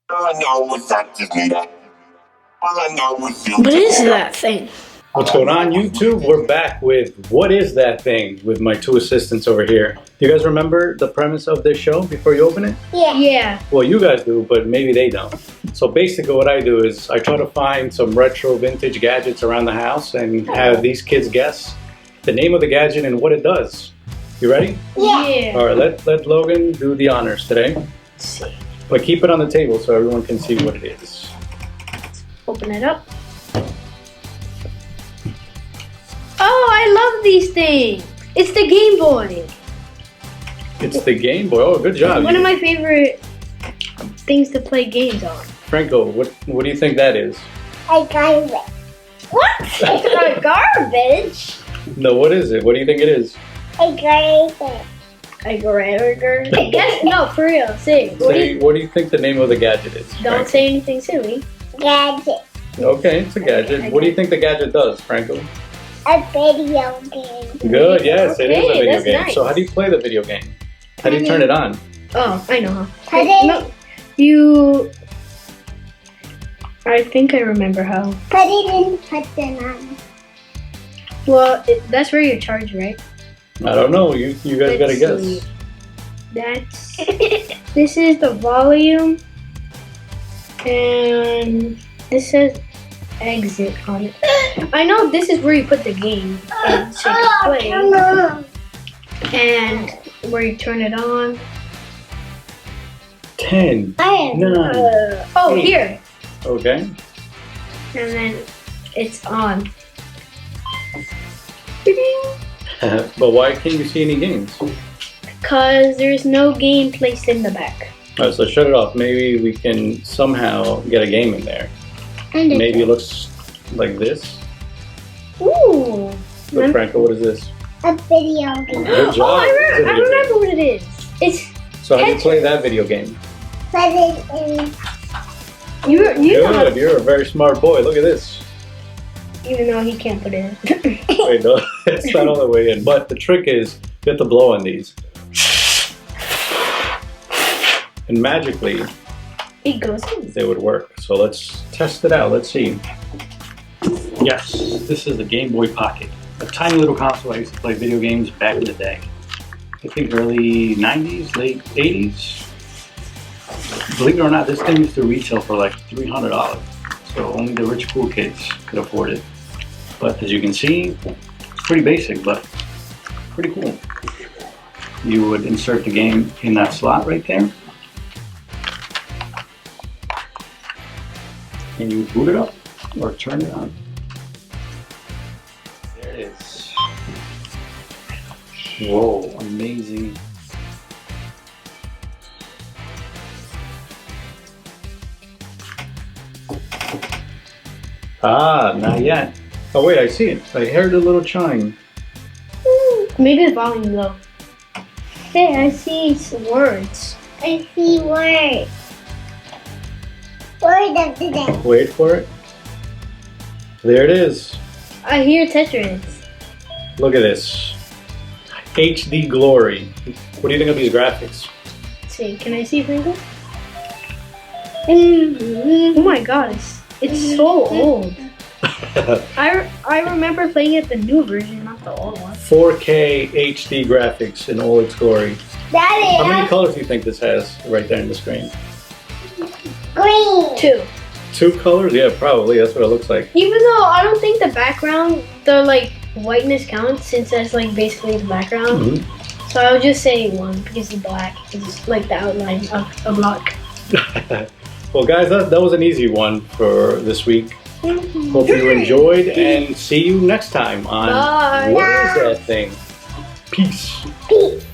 What is that thing? What's going on, YouTube? We're back with What Is That Thing with my two assistants over here. Do you guys remember the premise of this show before you open it? Yeah. Well, you guys do, but maybe they don't. So basically what I do is I try to find some retro vintage gadgets around the house and have these kids guess the name of the gadget and what it does. You ready? Yeah. All right, let Logan do the honors today. Let's see. But keep it on the table so everyone can see what it is. Open it up. Oh, I love these things. It's the Game Boy. It's the Game Boy. Oh, good job. One of my favorite things to play games on. Franco, what do you think that is? A garbage. What? It's not garbage. No, what is it? What do you think it is? A garbage. A garbage. Yes, no, for real. Say. What do you think the name of the gadget is? Don't Franco? say anything silly. Gadget. Okay, it's a gadget. What do you think the gadget does, Franco? A video game. Good, yes, it is a Okay, video that's game. nice. So how do you play the video game? How do you turn it on? Oh, I know. Put it, No, you. I think I remember how. put it in, put it on. Well, that's where you charge, right? I don't know. You guys gotta Let's guess. see. That's. This is the volume, and this says exit on it. I know this is where you put the game and so you can play, No. and where you turn it on. 10, I am. 9. Oh, Eight. here, Okay. and then it's on. But why can't you see any games? Because there's no game placed in the back. Alright, so shut it off. Maybe we can somehow get a game in there. Maybe it looks like this. Ooh. But Franco, what is this? A video game. Good job. Oh, I It's a video game. remember what it is. It's So how do you play that video game? Put it in. you know how, Good, you're a very smart boy. Look at this. even though he can't put it in. Wait, no, it's not all the way in. But the trick is, you have to blow on these. And magically, It goes in. they would work. So let's test it out. Let's see. Yes, this is the Gameboy Pocket. A tiny little console I used to play video games back in the day. I think early 90s, late 80s. Believe it or not, this thing used to retail for like $300. So only the rich cool kids could afford it. But as you can see, pretty basic, but pretty cool. You would insert the game in that slot right there. And you boot it up or turn it on. There it is. Whoa, amazing. Ah, not yet. Oh wait, I see it. I heard a little chime. Maybe the volume low. Hey, I see some words. I see words. Word of the day. Wait for it. There it is. I hear Tetris. Look at this. HD glory. What do you think of these graphics? Let's see, can I see Franco? Oh my god, it's so old. I remember playing it the new version, not the old one. 4K HD graphics in all its glory. Daddy, How many colors do you think this has right there in the screen? green. 2. 2 colors? Yeah, probably. That's what it looks like. Even though I don't think the background, the like whiteness counts since that's like basically the background. Mhm. So I would just say 1 because it's black. It's like the outline of a block. Well, guys, that was an easy one for this week. Hope you enjoyed, and see you next time on Bye. What Is That Thing? Peace. Peace.